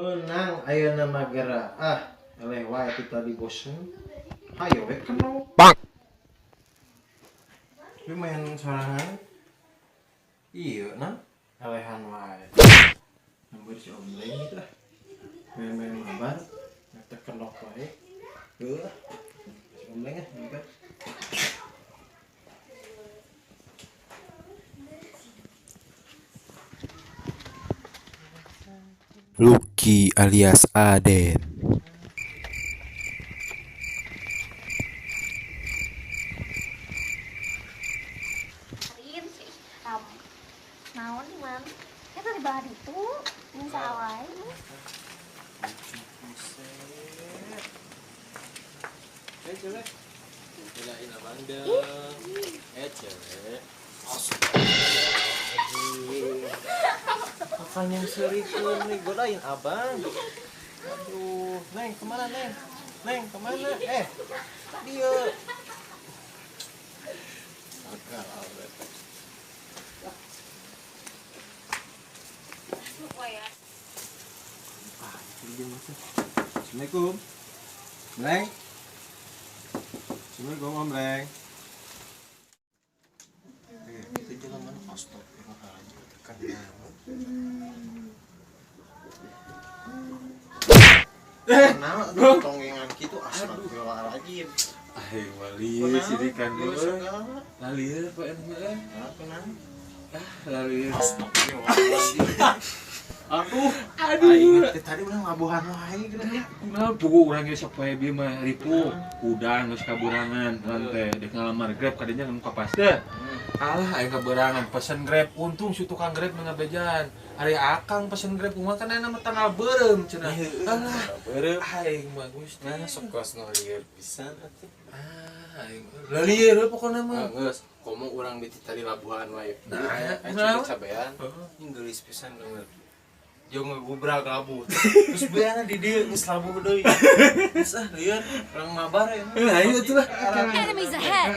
Menang ayeuna mah geura. Eleh wae atuh tadi bosen. Hayo we kenal. Lu main sorangan. Iya, nah. Elehan wae. Nambur si omleng gitu lah. Main-main mabar. Ngetek kenok wae. Heuh. Si omleng mabar. Lucky alias Aden. Arin sih, naon man? Kita di bawah itu, ini salah ini. Cewek. Belain abang dong. Cewek. Apanya serikeun nih godain abang. Aduh, Neng kemana Neng? Neng kemana? Dia. Akal awet. Assalamualaikum. Neng. Assalamualaikum Om Neng. Kita jalan mana kostok? Tekan Kenapa tuh tonggengan gitu astagfirullahaladzim. Wali sirikan dulu. Lalir Pak Enwe. Lalir. Aduh. Tadi udah ngabuhan wae gitu. Kunaon pugu urang ge sapoe bieu mah ripuh. Udang geus kaburangan lantai dek ngalamar Grab kadinya nu kapas teh. Alah aya kaburangan pesen Grab untung si tukang Grab mengabejan. Ari akang pesen Grab kumaha kan aya tanggal beureum cenah. Alah beureum aing mah Gusti. Nah sok kos no lieur pisan atuh. Aing lalir pokona mah. Geus komo urang di tadi labuhan wae. Nah, aya cabean. Geus pisan denger. Yo ngegubrak labu. Terus beana di dieu geus labu deui. Geus lieur urang mabar ya. Ayo tuh lah. Enemies ahead.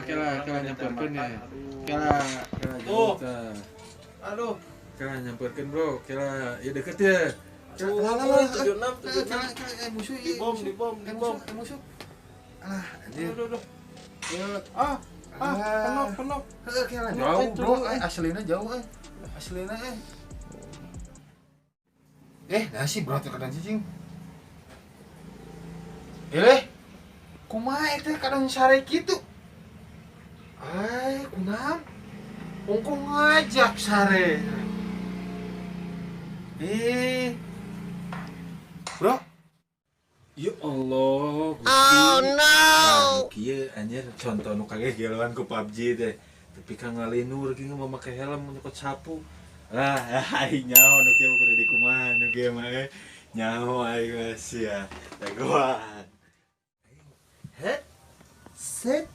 Kela nyamperkeun ya. Kela Tuh. Aduh. Kela nyamperkeun bro. Kela ya deket ya. Lah 76 Musuh dibom. musuh. Alah anjir. Aduh. Penok. Kela jauh bro. Aslina jauh Aslina nasi bro teh kadang cicing. Kumaha teh kadang sare kitu. Kunaon? Ongko ngajak sare. Bro. Ya Allah, Gusti. Oh no. Kieu anjir contoh nu kage geloan ku PUBG teh. Tapi ka ngalinur ge memakai helm nyokot sapu. Aing nyaho nu kieu kudu dikumaha nu kieu mah nyaho aing geus ya. Dagoan. Het. Set.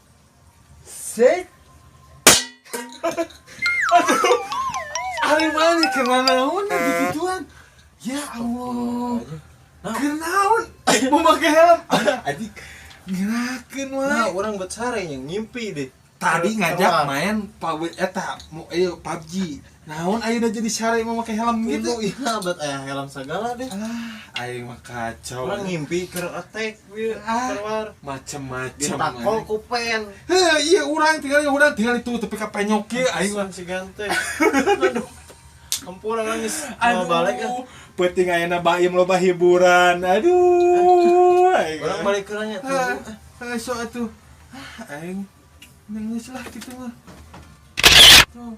Aduh. Ari mana kenal naon digituan? Ya Allah. Kenaon? Memakai helm. Adik ngerakeun wae. Nah, orang buat sare yang ngimpi deh. Tadi ngajak main PUBG. Naon ayeuna jadi sare memakai helm gitu. Iya, buat helm segala deh. Aing mah kacau. Orang ngimpi keur attack we keluar. Macem-macem. Ditakol ku pen. Iya urang tinggal itu tapi ka penyok ge aing mah si ganteng. Aduh. Ampun nangis. Mau balik kan. Penting ayeuna baim loba hiburan. Aduh. Orang balik ke nanya tuh. So atuh. Aing nangis lah gitu mah. Tuh.